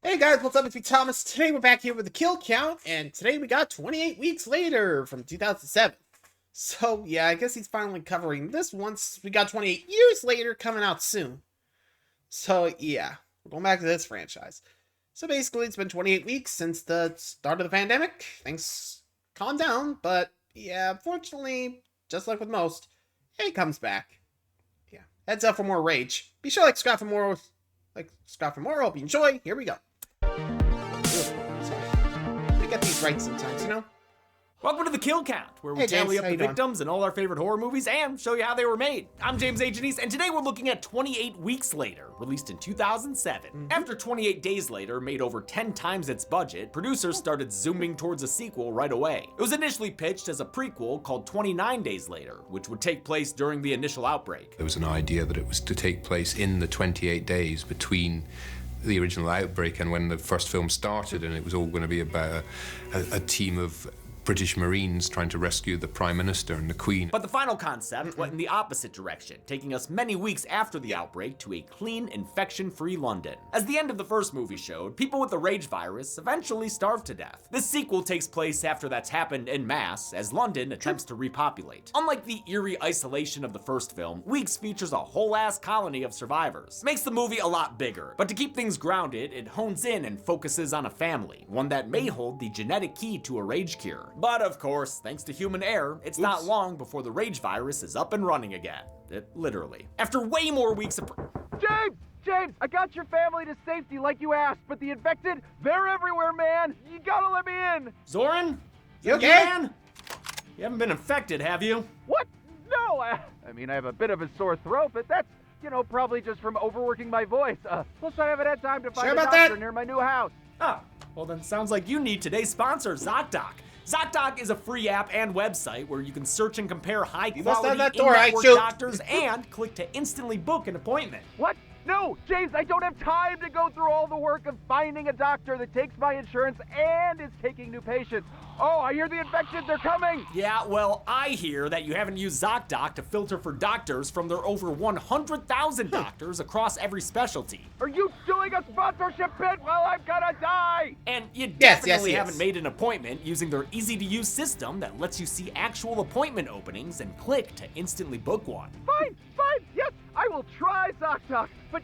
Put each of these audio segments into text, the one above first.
Hey guys, what's up? It's me, Thomas. Today we're back here with the kill count, and today we got 28 weeks later from 2007. So yeah, I guess he's finally covering this once we got 28 years later coming out soon. So yeah, we're going back to this franchise. So basically, it's been 28 weeks since the start of the pandemic. Things calmed down, but yeah, unfortunately, just like with most, it comes back. Yeah, heads up for more rage. Be sure to subscribe for more. Hope you enjoy. Here we go. Sorry. We get these right sometimes, you know? Welcome to the Kill Count, where we Hey, tally James, up how the you doing? victims in all our favorite horror movies and show you how they were made. I'm James H. Denise, and today we're looking at 28 Weeks Later, released in 2007. After 28 Days Later made over 10 times its budget, producers started zooming towards a sequel right away. It was initially pitched as a prequel called 29 Days Later, which would take place during the initial outbreak. There was an idea that it was to take place in the 28 days between the original outbreak and when the first film started, and it was all going to be about a team of British Marines trying to rescue the Prime Minister and the Queen. But the final concept went in the opposite direction, taking us many weeks after the outbreak to a clean, infection-free London. As the end of the first movie showed, people with the rage virus eventually starved to death. This sequel takes place after that's happened en masse, as London attempts to repopulate. Unlike the eerie isolation of the first film, Weeks features a whole-ass colony of survivors. Makes the movie a lot bigger, but to keep things grounded, it hones in and focuses on a family, one that may hold the genetic key to a rage cure. But of course, thanks to human error, it's not long before the rage virus is up and running again. Literally. After way more weeks of... James, I got your family to safety like you asked, but the infected, they're everywhere, man. You gotta let me in. Zoran? You okay? Man? You haven't been infected, have you? What? No, I mean, I have a bit of a sore throat, but that's, probably just from overworking my voice. Plus, I haven't had time to find a doctor near my new house. Oh, well then sounds like you need today's sponsor, ZocDoc. ZocDoc is a free app and website where you can search and compare high-quality in-network doctors and click to instantly book an appointment. What? No, James, I don't have time to go through all the work of finding a doctor that takes my insurance and is taking new patients. Oh, I hear the infections are coming. Yeah, well, I hear that you haven't used ZocDoc to filter for doctors from their over 100,000 doctors across every specialty. Are you doing a sponsorship bid? Well, I'm gonna die. And you definitely haven't made an appointment using their easy-to-use system that lets you see actual appointment openings and click to instantly book one. Fine, yes, I will try ZocDoc. But,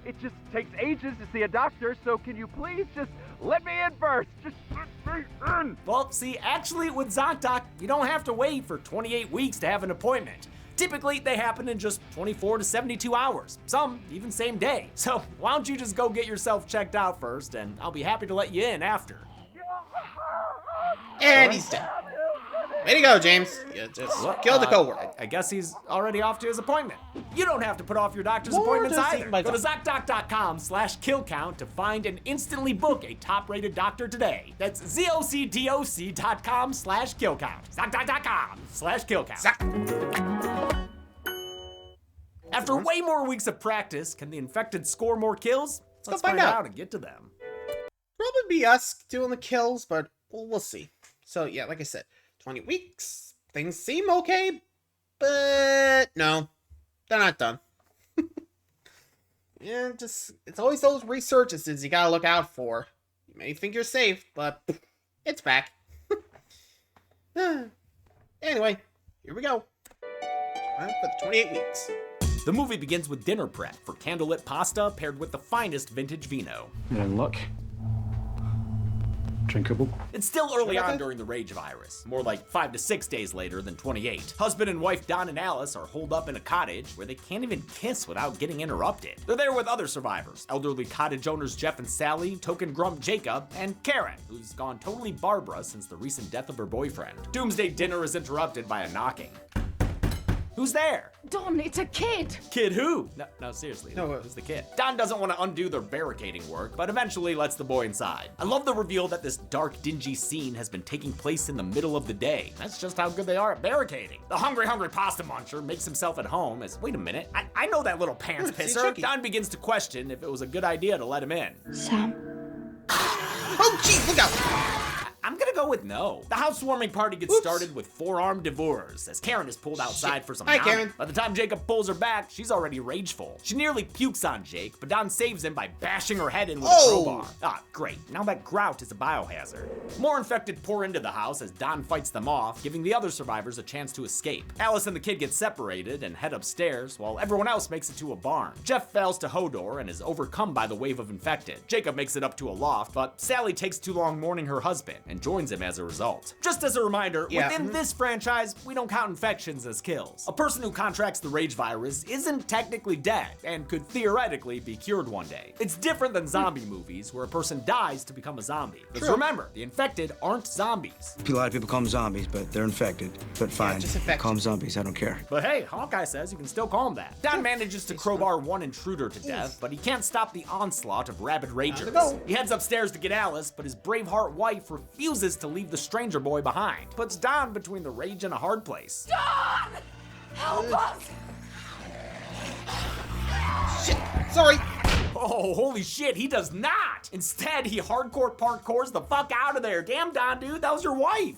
it just takes ages to see a doctor, so can you please just let me in first? Just let me in. Well, see, actually with ZocDoc, you don't have to wait for 28 weeks to have an appointment. Typically, they happen in just 24 to 72 hours, some even same day. So why don't you just go get yourself checked out first, and I'll be happy to let you in after. And he's dead. Way to go, James. You just killed the coworker. I guess he's already off to his appointment. You don't have to put off your doctor's appointments either. Go to ZocDoc.com/killcount to find and instantly book a top-rated doctor today. That's ZocDoc.com/killcount. ZocDoc.com/killcount. After way more weeks of practice, can the infected score more kills? Let's find out and get to them. Probably be us doing the kills, but we'll see. So yeah, like I said, 20 weeks. Things seem okay, but no, they're not done. Yeah, it's always those resurgences you gotta look out for. You may think you're safe, but it's back. Anyway, here we go. Time for the 28 weeks. The movie begins with dinner prep for candlelit pasta paired with the finest vintage vino. You're in luck. Drinkable. It's still early on during the rage virus, more like 5 to 6 days later than 28. Husband and wife Don and Alice are holed up in a cottage where they can't even kiss without getting interrupted. They're there with other survivors, elderly cottage owners Jeff and Sally, token grump Jacob, and Karen, who's gone totally Barbara since the recent death of her boyfriend. Doomsday dinner is interrupted by a knocking. Who's there? Don, it's a kid. Kid who? No, seriously, who's the kid? Don doesn't want to undo their barricading work, but eventually lets the boy inside. I love the reveal that this dark, dingy scene has been taking place in the middle of the day. That's just how good they are at barricading. The hungry pasta muncher makes himself at home as, wait a minute, I know that little pants pisser. Don begins to question if it was a good idea to let him in. Sam. Oh, jeez, look out! I'm gonna go with no. The housewarming party gets started with four-armed devours as Karen is pulled outside for some Hi, nami. Karen. By the time Jacob pulls her back, she's already rageful. She nearly pukes on Jake, but Don saves him by bashing her head in with a crowbar. Ah, great. Now that grout is a biohazard. More infected pour into the house as Don fights them off, giving the other survivors a chance to escape. Alice and the kid get separated and head upstairs, while everyone else makes it to a barn. Jeff fails to Hodor and is overcome by the wave of infected. Jacob makes it up to a loft, but Sally takes too long mourning her husband and joins him as a result. Just as a reminder, within this franchise, we don't count infections as kills. A person who contracts the rage virus isn't technically dead and could theoretically be cured one day. It's different than zombie movies where a person dies to become a zombie. Because remember, the infected aren't zombies. A lot of people call them zombies, but they're infected. But fine, just infected. call them zombies, I don't care. But hey, Hawkeye says you can still call him that. Don manages to crowbar one intruder to death, but he can't stop the onslaught of rabid ragers. He heads upstairs to get Alice, but his Braveheart wife refuses to leave the stranger boy behind. Puts Don between the rage and a hard place. Don! Help us! Shit. Sorry. Oh, holy shit, he does not! Instead, he hardcore parkours the fuck out of there. Damn, Don, dude, that was your wife.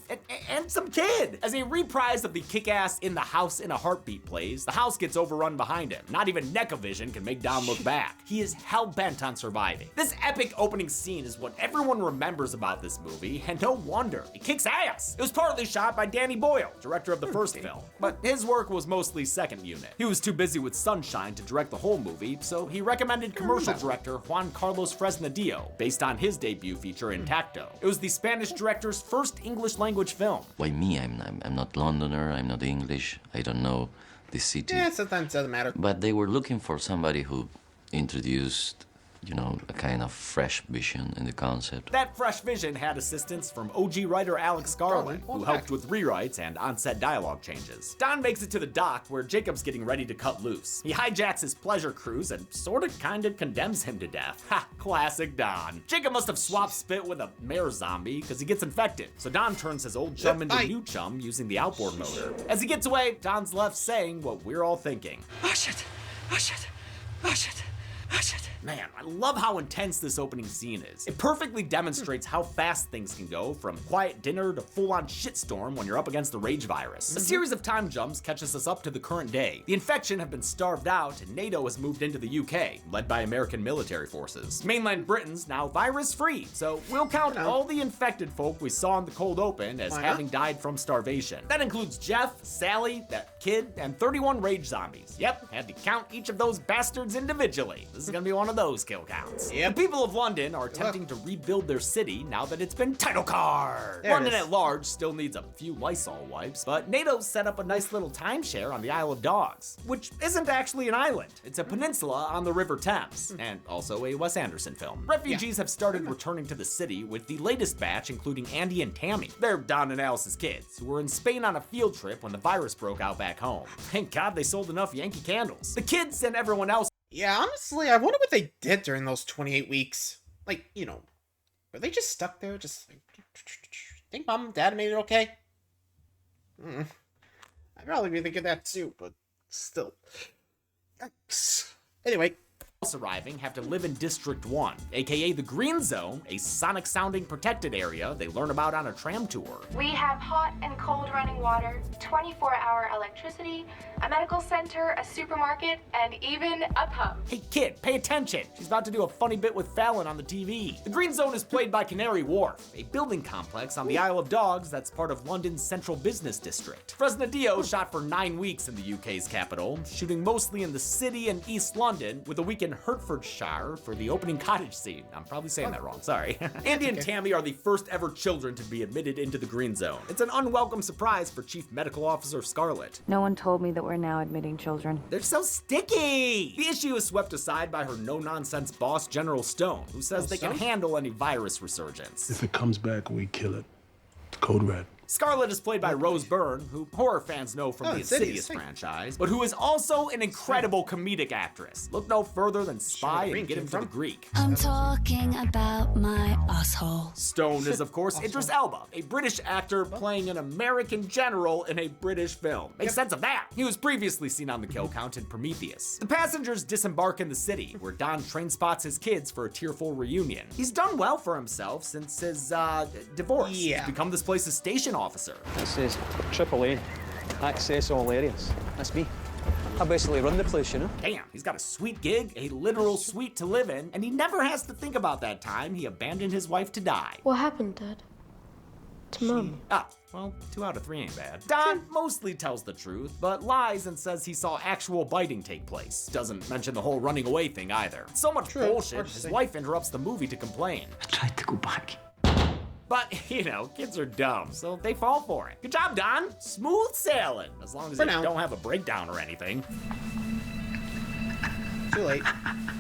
And some kid. As a reprise of the kick-ass In the House in a Heartbeat plays, the house gets overrun behind him. Not even NECA-vision can make Don look back. He is hell-bent on surviving. This epic opening scene is what everyone remembers about this movie, and no wonder. It kicks ass. It was partly shot by Danny Boyle, director of the first film, but his work was mostly second unit. He was too busy with Sunshine to direct the whole movie, so he recommended commercial director Juan Carlos Fresnadillo, based on his debut feature Intacto. It was the Spanish director's first English language film. Why me? I'm not Londoner, I'm not English, I don't know the city. Yeah, sometimes it doesn't matter. But they were looking for somebody who introduced, a kind of fresh vision in the concept. That fresh vision had assistance from OG writer Alex Garland, who helped with rewrites and on-set dialogue changes. Don makes it to the dock where Jacob's getting ready to cut loose. He hijacks his pleasure cruise and kinda condemns him to death. Ha, classic Don. Jacob must have swapped spit with a mare zombie because he gets infected. So Don turns his old chum into new chum using the outboard motor. As he gets away, Don's left saying what we're all thinking. Oh shit! Oh shit! Oh shit! Oh shit! Man, I love how intense this opening scene is. It perfectly demonstrates how fast things can go from quiet dinner to full-on shitstorm when you're up against the rage virus. A series of time jumps catches us up to the current day. The infection have been starved out and NATO has moved into the UK, led by American military forces. Mainland Britain's now virus-free, so we'll count all the infected folk we saw in the cold open as having died from starvation. That includes Jeff, Sally, that kid, and 31 rage zombies. Yep, had to count each of those bastards individually. This is gonna be one of those kill counts. The people of London are attempting to rebuild their city now that it's been title card. London at large still needs a few Lysol wipes, but NATO's set up a nice little timeshare on the Isle of Dogs, which isn't actually an island. It's a peninsula on the River Thames, and also a Wes Anderson film. Refugees have started returning to the city with the latest batch including Andy and Tammy. They're Don and Alice's kids, who were in Spain on a field trip when the virus broke out back home. Thank God they sold enough Yankee candles. The kids and everyone else. Yeah, honestly, I wonder what they did during those 28 weeks. Like, were they just stuck there? Just like, think mom and dad made it okay? I'd probably be thinking that too, but still. Anyway. Arriving have to live in District 1, aka the Green Zone, a sonic-sounding protected area they learn about on a tram tour. We have hot and cold running water, 24-hour electricity, a medical center, a supermarket, and even a pub. Hey kid, pay attention! She's about to do a funny bit with Fallon on the TV. The Green Zone is played by Canary Wharf, a building complex on the Isle of Dogs that's part of London's Central Business District. Fresnadillo shot for 9 weeks in the UK's capital, shooting mostly in the city and East London, with a week in Hertfordshire for the opening cottage scene. I'm probably saying that wrong, sorry. Andy and Tammy are the first ever children to be admitted into the Green Zone. It's an unwelcome surprise for Chief Medical Officer Scarlett. No one told me that we're now admitting children. They're so sticky! The issue is swept aside by her no-nonsense boss, General Stone, who says they can handle any virus resurgence. If it comes back, we kill it. It's code red. Scarlet is played by Rose Byrne, who horror fans know from the Insidious franchise, but who is also an incredible comedic actress. Look no further than Spy and Get Him to the Greek. I'm talking about my asshole. Stone is, of course, Idris Elba, a British actor playing an American general in a British film. Makes sense of that. He was previously seen on the kill count in Prometheus. The passengers disembark in the city, where Don train spots his kids for a tearful reunion. He's done well for himself since his, divorce. He's become this place's station officer. It says AAA, access all areas. That's me. I basically run the place, you know? Damn, he's got a sweet gig, a literal suite to live in, and he never has to think about that time he abandoned his wife to die. What happened, Dad? To Mum? Ah, well, 2 out of 3 ain't bad. Don mostly tells the truth, but lies and says he saw actual biting take place. Doesn't mention the whole running away thing either. So much bullshit, his wife interrupts the movie to complain. I tried to go back. But, you know, kids are dumb, so they fall for it. Good job, Don. Smooth sailing, as long as they don't have a breakdown or anything. Too late.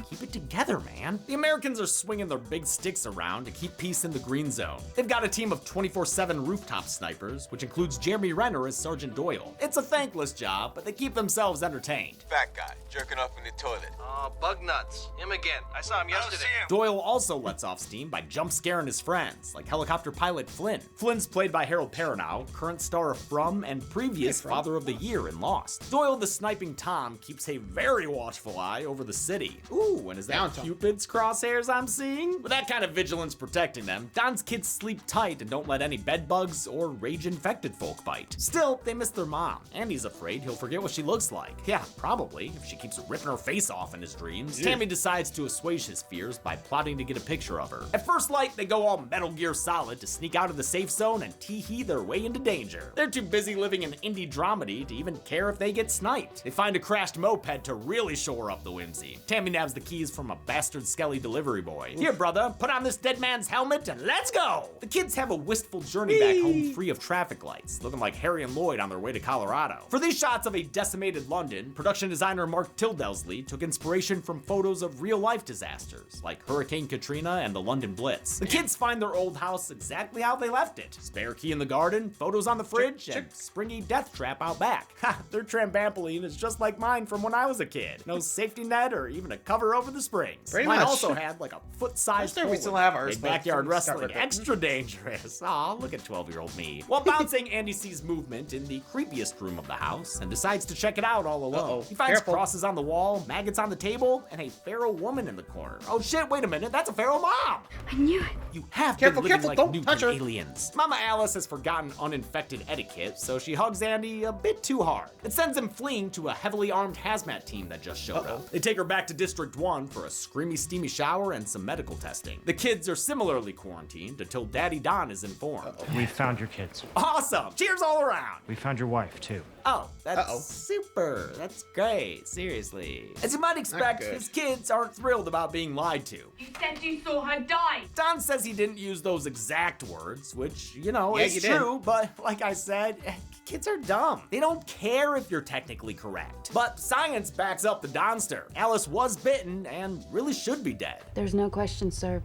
Keep it together, man. The Americans are swinging their big sticks around to keep peace in the green zone. They've got a team of 24/7 rooftop snipers, which includes Jeremy Renner as Sergeant Doyle. It's a thankless job, but they keep themselves entertained. Fat guy, jerking off in the toilet. Oh, bug nuts. Him again. I saw him yesterday. Doyle also lets off steam by jump scaring his friends, like helicopter pilot Flynn. Flynn's played by Harold Perrineau, current star of From and previous Father of the Year in Lost. Doyle, the sniping Tom, keeps a very watchful eye over the city. Ooh, and is that Cupid's crosshairs I'm seeing? With that kind of vigilance protecting them, Don's kids sleep tight and don't let any bed bugs or rage-infected folk bite. Still, they miss their mom, and he's afraid he'll forget what she looks like. Yeah, probably, if she keeps ripping her face off in his dreams. Tammy decides to assuage his fears by plotting to get a picture of her. At first light, they go all Metal Gear Solid to sneak out of the safe zone and tee-hee their way into danger. They're too busy living an indie dramedy to even care if they get sniped. They find a crashed moped to really shore up the whimsy. Tammy nabs the keys from a bastard Skelly delivery boy. Here, brother, put on this dead man's helmet and let's go! The kids have a wistful journey back home free of traffic lights, looking like Harry and Lloyd on their way to Colorado. For these shots of a decimated London, production designer Mark Tildelsley took inspiration from photos of real-life disasters, like Hurricane Katrina and the London Blitz. The kids find their old house exactly how they left it. Spare key in the garden, photos on the fridge, and springy death trap out back. Ha, their trampoline is just like mine from when I was a kid. No safety net or even a cover over the springs. Mine also had like a foot-sized hole. We still have ours. Backyard wrestling, extra dangerous. Aw, look at 12-year-old me. While bouncing, Andy sees movement in the creepiest room of the house and decides to check it out all alone. He finds crosses on the wall, maggots on the table, and a feral woman in the corner. Oh shit, wait a minute, that's a feral mom! I knew it. You have been living like nuke and aliens. Mama Alice has forgotten uninfected etiquette, so she hugs Andy a bit too hard. It sends him fleeing to a heavily armed hazmat team that just showed up. They take her back to District 1 for a screamy, steamy shower and some medical testing. The kids are similarly quarantined until Daddy Don is informed. We found your kids. Awesome! Cheers all around! We found your wife, too. Oh, that's super. That's great. Seriously. As you might expect, his kids aren't thrilled about being lied to. You said you saw her die. Don says he didn't use those exact words, which, you know, is true, but like I said, kids are dumb. They don't care if you're technically correct. But science backs up the Donster. Alice was bitten and really should be dead. There's no question, sir.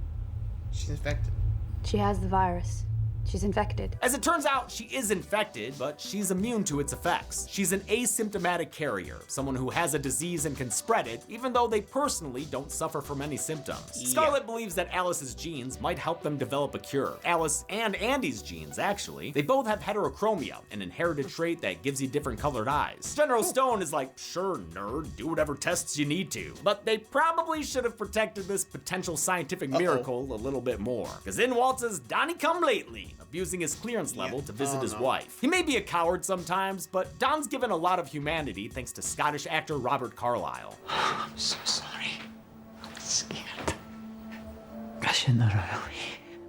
She's infected. She has the virus. She's infected. As it turns out, she is infected, but she's immune to its effects. She's an asymptomatic carrier, someone who has a disease and can spread it, even though they personally don't suffer from any symptoms. Scarlet believes that Alice's genes might help them develop a cure. Alice and Andy's genes, actually. They both have heterochromia, an inherited trait that gives you different colored eyes. General Stone is like, sure, nerd, do whatever tests you need to. But they probably should have protected this potential scientific miracle a little bit more. Because in waltzes Donnie come lately, abusing his clearance level to visit his wife. He may be a coward sometimes, but Don's given a lot of humanity thanks to Scottish actor Robert Carlyle. I'm so sorry. I'm scared. I shouldn't have run away.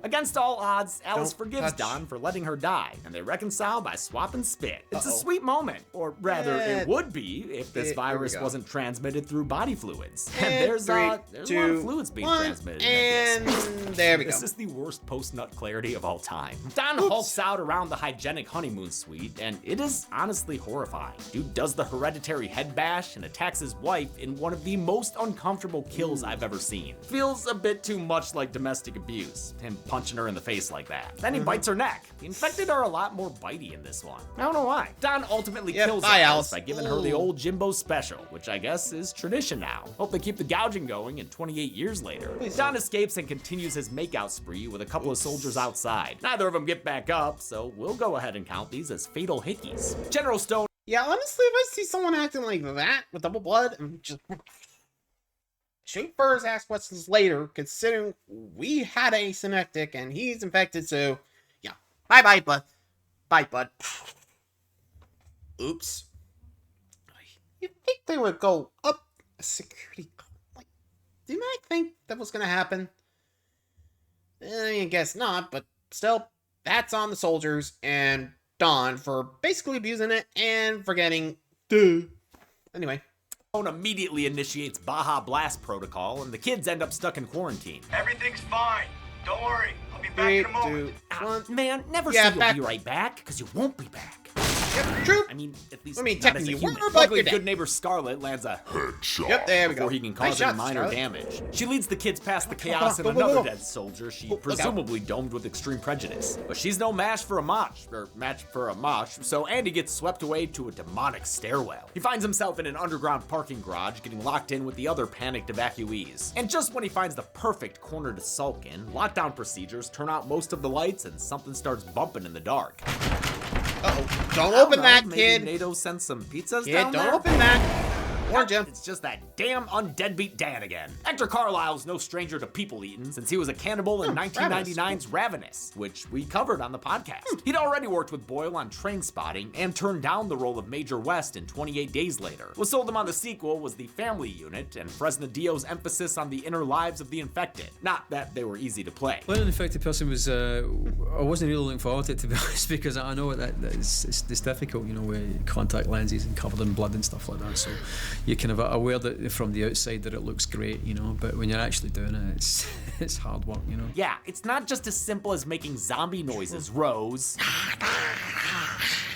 Against all odds, Alice forgives Don for letting her die, and they reconcile by swapping spit. It's a sweet moment, or rather, it would be if this virus wasn't transmitted through body fluids. And there's a lot of fluids being transmitted. And there we go. This is the worst post-nut clarity of all time. Don hulks out around the hygienic honeymoon suite, and it is honestly horrifying. Dude does the hereditary head bash and attacks his wife in one of the most uncomfortable kills I've ever seen. Feels a bit too much like domestic abuse. Him punching her in the face like that. Then he bites her neck. The infected are a lot more bitey in this one. I don't know why. Don ultimately kills Alice by giving her the old Jimbo special, which I guess is tradition now. Hope they keep the gouging going in 28 years later. Don escapes and continues his makeout spree with a couple of soldiers outside. Neither of them get back up, so we'll go ahead and count these as fatal hickeys. General Stone. Yeah, honestly, if I see someone acting like that with double blood, I'm just shoot first, ask questions later, considering we had a synectic and he's infected, so yeah. Bye, bud. Bye, bud. Oops. You'd think they would go up a security. Like, didn't I think that was gonna happen? I guess not, but still, that's on the soldiers and Don for basically abusing it and forgetting. Anyway. Stone immediately initiates Baja Blast protocol, and the kids end up stuck in quarantine. Everything's fine. Don't worry. I'll be back in a moment. 3, 2, 1. Man, never say you'll be right back, because you won't be back. Yep, true. I mean, at least technically you were, but luckily, good neighbor Scarlet lands a headshot. Yep, there we go. Before he can cause any minor damage. She leads the kids past the chaos and another dead soldier she presumably domed with extreme prejudice. But she's no match for a mosh, so Andy gets swept away to a demonic stairwell. He finds himself in an underground parking garage, getting locked in with the other panicked evacuees. And just when he finds the perfect corner to sulk in, lockdown procedures turn out most of the lights and something starts bumping in the dark. Uh-oh. Don't open that, maybe kid. NATO sent some pizzas Don't down there? open that. Warned you. It's just that damn undeadbeat Dan again. Hector Carlisle's no stranger to people eating since he was a cannibal in 1999's Ravenous, which we covered on the podcast. He'd already worked with Boyle on Train Spotting and turned down the role of Major West in 28 Days Later. What sold him on the sequel was the family unit and Fresnadillo's emphasis on the inner lives of the infected. Not that they were easy to play. Playing an infected person was, I wasn't really looking forward to it, to be honest, because I know that it's difficult, you know, with contact lenses and covered in blood and stuff like that, so you're kind of aware that from the outside that it looks great, you know, but when you're actually doing it, it's hard work, you know. Yeah, it's not just as simple as making zombie noises, Rose.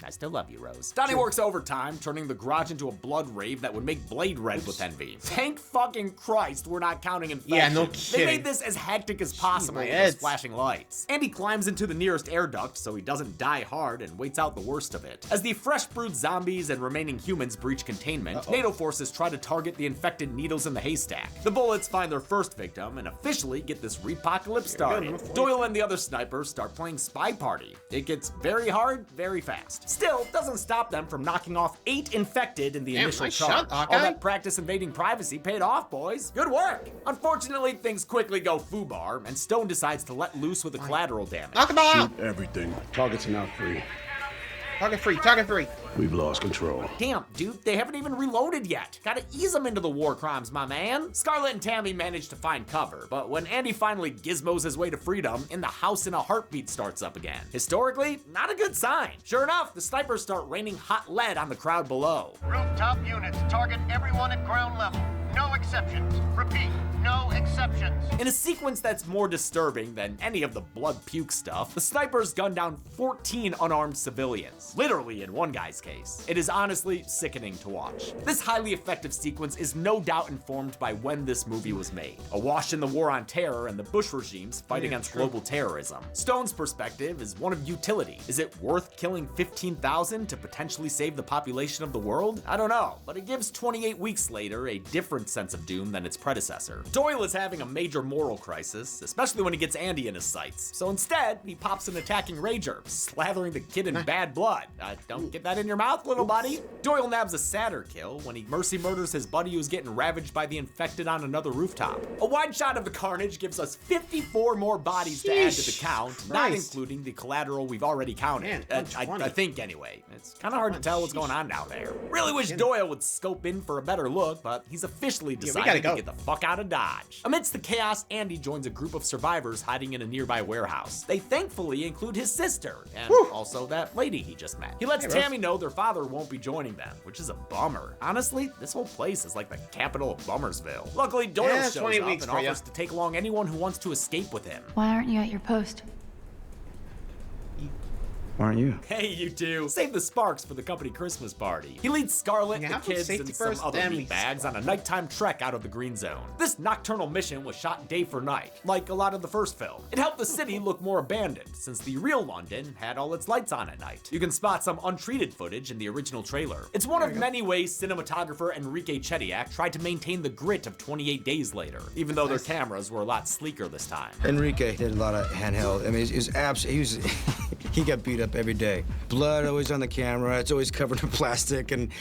I still love you, Rose. Donnie works overtime, turning the garage into a blood rave that would make Blade red with envy. Thank fucking Christ we're not counting infections. Yeah, no kidding. They made this as hectic as possible with those flashing lights. Andy climbs into the nearest air duct so he doesn't die hard and waits out the worst of it. As the fresh brewed zombies and remaining humans breach containment, NATO forces try to target the infected needles in the haystack. The bullets find their first victim and officially get this repocalypse started. Doyle and the other snipers start playing Spy Party. It gets very hard, very fast. Still, doesn't stop them from knocking off 8 infected in the initial charge. All that practice invading privacy paid off, boys. Good work. Unfortunately, things quickly go foobar, and Stone decides to let loose with the collateral damage. Knock them all out. Shoot everything. Targets are now free. Target free, target free. We've lost control. Damn, dude, they haven't even reloaded yet. Gotta ease them into the war crimes, my man. Scarlet and Tammy manage to find cover, but when Andy finally gizmos his way to freedom, In the House in a Heartbeat starts up again. Historically, not a good sign. Sure enough, the snipers start raining hot lead on the crowd below. Rooftop units, target everyone at ground level. No exceptions. Repeat, no exceptions. In a sequence that's more disturbing than any of the blood puke stuff, the snipers gun down 14 unarmed civilians. Literally in one guy's case. It is honestly sickening to watch. This highly effective sequence is no doubt informed by when this movie was made. Awash in the war on terror and the Bush regime's fight against global terrorism. Stone's perspective is one of utility. Is it worth killing 15,000 to potentially save the population of the world? I don't know, but it gives 28 weeks later a different sense of doom than its predecessor. Doyle is having a major moral crisis, especially when he gets Andy in his sights. So instead, he pops an attacking rager, slathering the kid in bad blood. Don't get that in your mouth, little buddy. Doyle nabs a sadder kill when he mercy murders his buddy who's getting ravaged by the infected on another rooftop. A wide shot of the carnage gives us 54 more bodies to add to the count, not including the collateral we've already counted. I think anyway. It's kind of hard to tell what's going on down there. Really wish Doyle would scope in for a better look, but he's officially decided to get the fuck out of Dodge. Amidst the chaos, Andy joins a group of survivors hiding in a nearby warehouse. They thankfully include his sister, and also that lady he just met. He lets Tammy know their father won't be joining them, which is a bummer. Honestly, this whole place is like the capital of Bummersville. Luckily, Doyle shows up and offers to take along anyone who wants to escape with him. Why aren't you at your post? Why aren't you? Hey, you two. Save the sparks for the company Christmas party. He leads Scarlet, the kids, and some other meatbags on a nighttime trek out of the green zone. This nocturnal mission was shot day for night, like a lot of the first film. It helped the city look more abandoned, since the real London had all its lights on at night. You can spot some untreated footage in the original trailer. It's one of many ways cinematographer Enrique Chediak tried to maintain the grit of 28 Days Later, even though their cameras were a lot sleeker this time. Enrique did a lot of handheld. I mean, he got beat up every day. Blood always on the camera. It's always covered in plastic and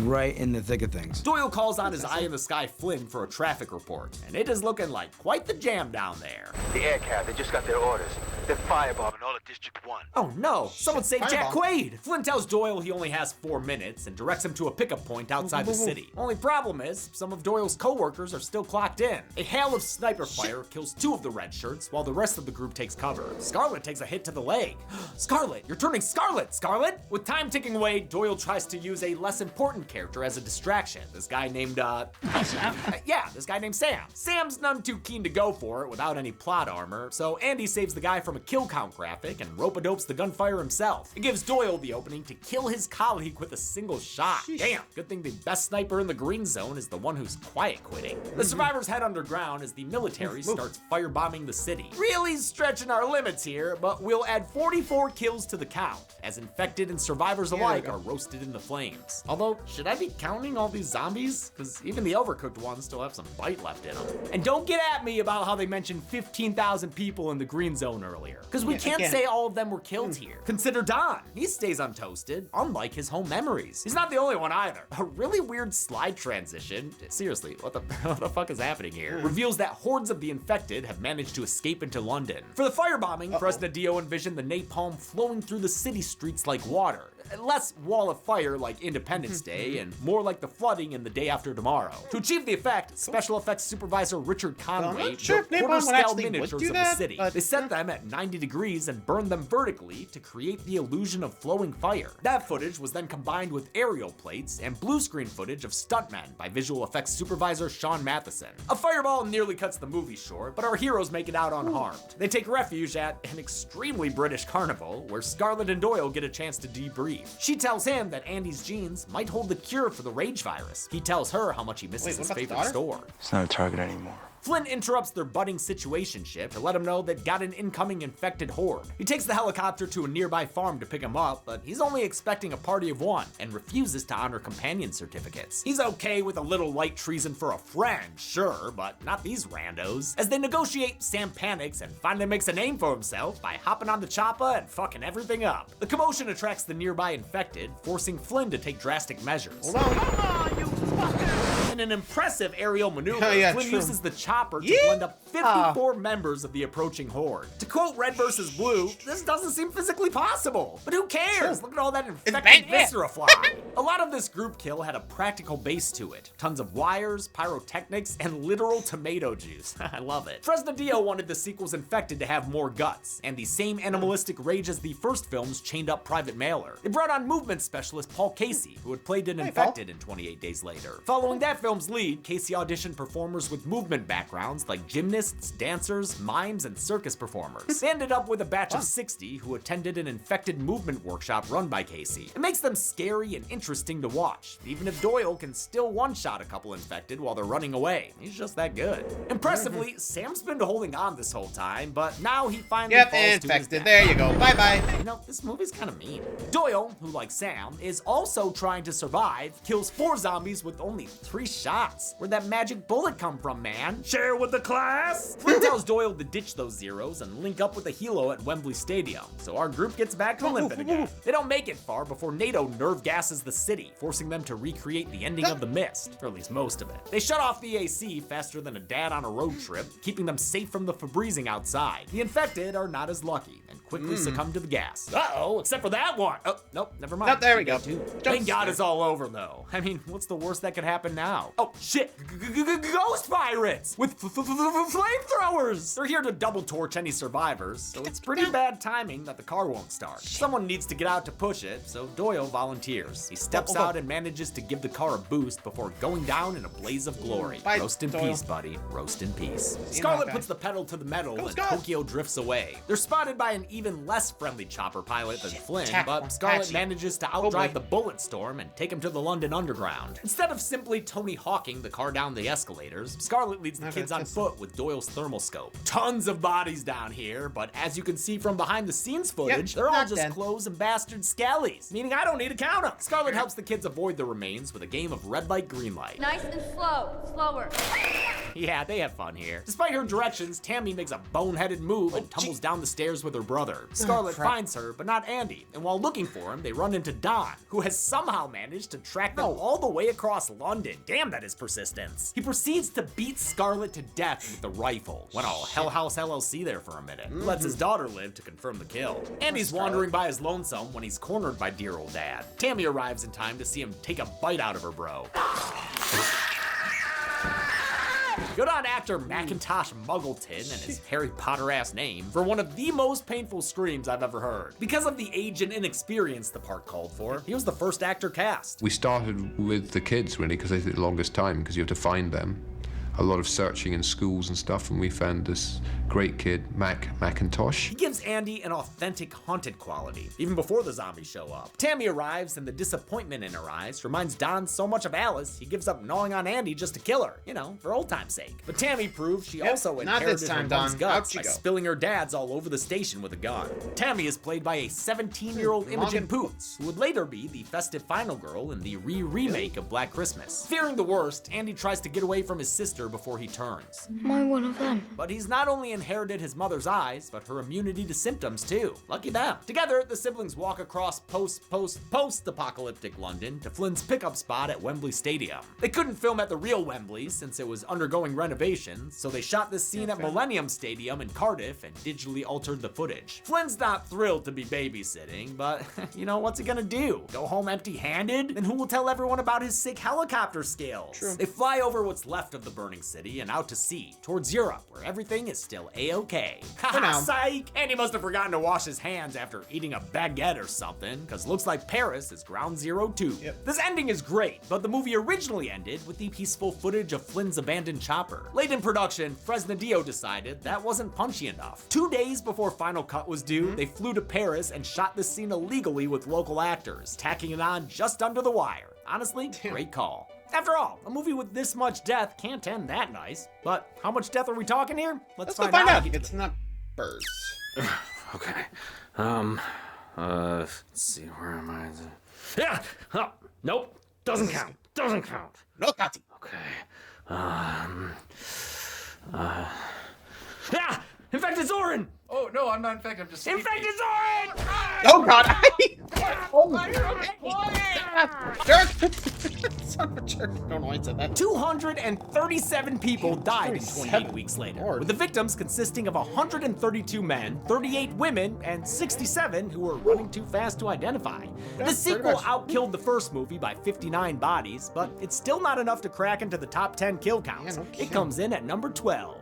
right in the thick of things. Doyle calls on his eye-in-the-sky Flynn for a traffic report, and it is looking like quite the jam down there. The air cab, they just got their orders. They're firebombing all of District 1. Oh no, someone saved Jack Quaid! Flynn tells Doyle he only has 4 minutes and directs him to a pickup point outside the city. Only problem is, some of Doyle's co-workers are still clocked in. A hail of sniper fire kills 2 of the red shirts while the rest of the group takes cover. Scarlet takes a hit to the leg. Scarlet, you're turning scarlet, Scarlet! With time ticking away, Doyle tries to use a less important character as a distraction. This guy named, this guy named Sam. Sam's none too keen to go for it without any plot armor, so Andy saves the guy from a kill count graphic and rope-a-dopes the gunfire himself. It gives Doyle the opening to kill his colleague with a single shot. Damn, good thing the best sniper in the green zone is the one who's quiet quitting. The survivors head underground as the military starts firebombing the city. Really stretching our limits here, but we'll add 44 kills to the count, as infected and survivors alike are roasted in the flames. Although, should I be counting all these zombies? Because even the overcooked ones still have some bite left in them. And don't get at me about how they mentioned 15,000 people in the green zone earlier, because we can't say all of them were killed here. Consider Don. He stays untoasted, unlike his home memories. He's not the only one either. A really weird slide transition, seriously, what the fuck is happening here? Reveals that hordes of the infected have managed to escape into London. For the firebombing, Fresnadillo envisioned the napalm flowing through the city streets like water. Less wall of fire like Independence Day, and more like the flooding in The Day After Tomorrow. To achieve the effect, special effects supervisor Richard Conway built quarter-scale miniatures of the city. They set them at 90 degrees and burned them vertically to create the illusion of flowing fire. That footage was then combined with aerial plates and blue screen footage of stuntmen by visual effects supervisor Sean Matheson. A fireball nearly cuts the movie short, but our heroes make it out unharmed. They take refuge at an extremely British carnival, where Scarlet and Doyle get a chance to debrief. She tells him that Andy's genes might hold the cure for the rage virus. He tells her how much he misses his favorite store. It's not a target anymore. Flynn interrupts their budding situationship to let him know they've got an incoming infected horde. He takes the helicopter to a nearby farm to pick him up, but he's only expecting a party of 1 and refuses to honor companion certificates. He's okay with a little light treason for a friend, sure, but not these randos. As they negotiate, Sam panics and finally makes a name for himself by hopping on the chopper and fucking everything up. The commotion attracts the nearby infected, forcing Flynn to take drastic measures. Come on, you fuckers! In an impressive aerial maneuver, Flynn uses the chopper to blend up 54 members of the approaching horde. To quote Red vs. Blue, this doesn't seem physically possible. But who cares? Look at all that infected viscera fly. A lot of this group kill had a practical base to it. Tons of wires, pyrotechnics, and literal tomato juice. I love it. Fresnadillo wanted the sequel's infected to have more guts, and the same animalistic rage as the first film's chained up private mailer. They brought on movement specialist Paul Casey, who had played an infected in 28 Days Later. Following that film's lead, Casey auditioned performers with movement backgrounds like gymnasts, dancers, mimes, and circus performers. They ended up with a batch of 60 who attended an infected movement workshop run by Casey. It makes them scary and interesting to watch, even if Doyle can still one-shot a couple infected while they're running away. He's just that good. Impressively, Sam's been holding on this whole time, but now he finally falls infected. to his death. There you go. Bye-bye. You know, this movie's kind of mean. Doyle, who like Sam, is also trying to survive, kills 4 zombies with only 3 shots. Where'd that magic bullet come from, man? Share with the class? Flynn tells Doyle to ditch those zeros and link up with the helo at Wembley Stadium, so our group gets back to limping again. They don't make it far before NATO nerve gasses the city, forcing them to recreate the ending of The Mist, or at least most of it. They shut off the AC faster than a dad on a road trip, keeping them safe from the Febrezing outside. The infected are not as lucky and quickly succumb to the gas. Uh-oh, except for that one. Oh, nope, never mind. There we go. Thank God it's all over, though. I mean, what's the worst that could happen now? out. Oh shit, ghost pirates with flamethrowers! They're here to double torch any survivors, so it's pretty bad timing that the car won't start. Someone needs to get out to push it, so Doyle volunteers. He steps out and manages to give the car a boost before going down in a blaze of glory. Roast in peace, buddy. Roast in peace. Scarlet puts the pedal to the metal and Tokyo drifts away. They're spotted by an even less friendly chopper pilot than Flynn, but Scarlet manages to outdrive the bullet storm and take him to the London Underground. Instead of simply Tony Hawking the car down the escalators, Scarlet leads the kids on foot with Doyle's thermal scope. Tons of bodies down here, but as you can see from behind the scenes footage, they're all just clothes and bastard scallies, meaning I don't need to count them. Scarlet helps the kids avoid the remains with a game of red light, green light. Nice and slow. Slower. Yeah, they have fun here. Despite her directions, Tammy makes a boneheaded move and tumbles down the stairs with her brother. Scarlet finds her, but not Andy, and while looking for him, they run into Don, who has somehow managed to track them all the way across London. Damn, that is persistence. He proceeds to beat Scarlet to death with the rifle. Went all Hell House LLC there for a minute. Lets his daughter live to confirm the kill. Andy's wandering by his lonesome when he's cornered by dear old dad. Tammy arrives in time to see him take a bite out of her bro. Good on actor Macintosh Muggleton and his Harry Potter-ass name for one of the most painful screams I've ever heard. Because of the age and inexperience the part called for, he was the first actor cast. We started with the kids, really, because they took the longest time, because you have to find them. A lot of searching in schools and stuff, and we found this great kid, Macintosh. He gives Andy an authentic haunted quality, even before the zombies show up. Tammy arrives, and the disappointment in her eyes reminds Don so much of Alice, he gives up gnawing on Andy just to kill her, you know, for old time's sake. But Tammy proves she also inherited her mom's guts by spilling her dad's all over the station with a gun. Tammy is played by a 17-year-old Imogen Poots, who would later be the festive final girl in the remake of Black Christmas. Fearing the worst, Andy tries to get away from his sister before he turns. Am I one of them? But he's not only inherited his mother's eyes, but her immunity to symptoms too. Lucky them. Together, the siblings walk across post-apocalyptic London to Flynn's pickup spot at Wembley Stadium. They couldn't film at the real Wembley since it was undergoing renovations, so they shot this scene at Millennium Stadium in Cardiff and digitally altered the footage. Flynn's not thrilled to be babysitting, but you know, what's he gonna do? Go home empty-handed? Then who will tell everyone about his sick helicopter skills? True. They fly over what's left of the burning city and out to sea, towards Europe, where everything is still A-okay. Haha, psych! Andy must have forgotten to wash his hands after eating a baguette or something, because looks like Paris is ground zero too. This ending is great, but the movie originally ended with the peaceful footage of Flynn's abandoned chopper. Late in production, Fresnadillo decided that wasn't punchy enough. 2 days before final cut was due, they flew to Paris and shot the scene illegally with local actors, tacking it on just under the wire. Honestly, great call. After all, a movie with this much death can't end that nice. But how much death are we talking here? Let's find out. It's not birds. Okay. Let's see, where am I? Yeah! Oh, nope. Doesn't count. Doesn't count. No Kati. Okay. Yeah! Infected Zoran! Oh, no, I'm not infected. I'm just sleepy. Infected Zoran! Oh, God. Oh, jerk! Son of a jerk. I don't know why I said that. 237 people died in 28 weeks later, with the victims consisting of 132 men, 38 women, and 67 who were running too fast to identify. The sequel outkilled the first movie by 59 bodies, but it's still not enough to crack into the top 10 kill counts. It comes in at number 12.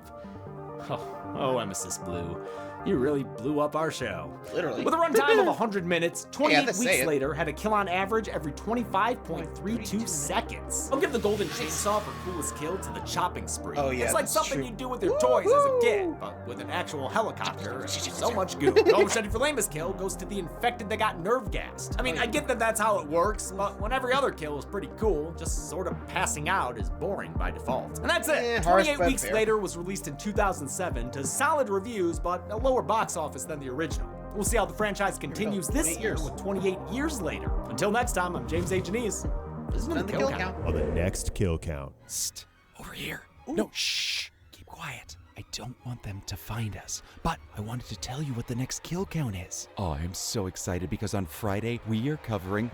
Oh, Emesis Blue. You really blew up our show. Literally. With a runtime of 100 minutes, 28 weeks later had a kill on average every 25.32 seconds. I'll give the golden chainsaw for coolest kill to the chopping spree. Oh, yeah, it's like something you do with your toys as a kid, but with an actual helicopter and so much goo. The machete for lamest kill goes to the infected that got nerve gassed. I mean, I get that that's how it works, but when every other kill is pretty cool, just sort of passing out is boring by default. And that's it. 28 weeks later was released in 2007 to solid reviews, but a lower box office than the original. We'll see how the franchise continues this year with 28 years later. Until next time, I'm James A. Janice. This has been the Kill Count. On the next Kill Count. Shh, over here. Ooh. No, shh, keep quiet. I don't want them to find us, but I wanted to tell you what the next Kill Count is. Oh, I'm so excited because on Friday, we are covering...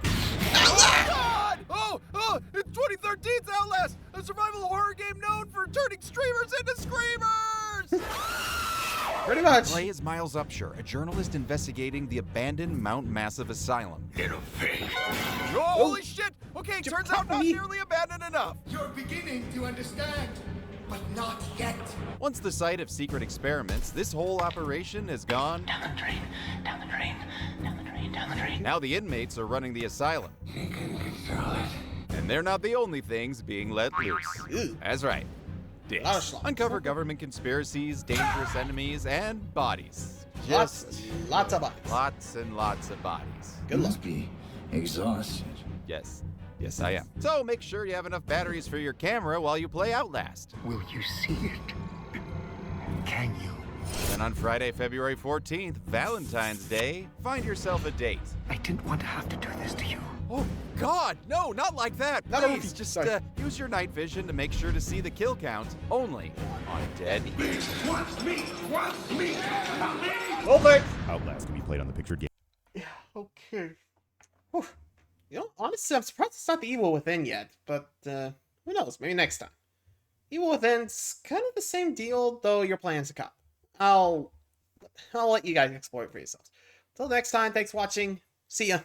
Oh, it's 2013's Outlast, a survival horror game known for turning streamers into screamers! years. Pretty much. Play is Miles Upshur, a journalist investigating the abandoned Mount Massive Asylum. Little pig. Oh, holy shit! Okay, turns out not nearly abandoned enough. You're beginning to understand, but not yet. Once the site of secret experiments, this whole operation has gone Down the drain, down the drain, down the drain, down the drain. Now the inmates are running the asylum. You can control it. And they're not the only things being let loose. Ew. That's right. Dicks. Uncover government conspiracies, dangerous enemies, and bodies. Lots of bodies. Lots and lots of bodies. Good luck. Must be exhausted. Yes. Yes, I am. So make sure you have enough batteries for your camera while you play Outlast. Will you see it? Can you? Then on Friday, February 14th, Valentine's Day, find yourself a date. I didn't want to have to do this to you. Oh, God, no, not like that. Not Please, over- just sorry. use your night vision to make sure to see the kill count only on Dead Heat. Want me! Over. Outlast can be played on the picture game. Okay. Whew. You know, honestly, I'm surprised it's not the Evil Within yet, but who knows? Maybe next time. Evil Within's kind of the same deal, though you're playing as a cop. I'll let you guys explore it for yourselves. Till next time, thanks for watching. See ya.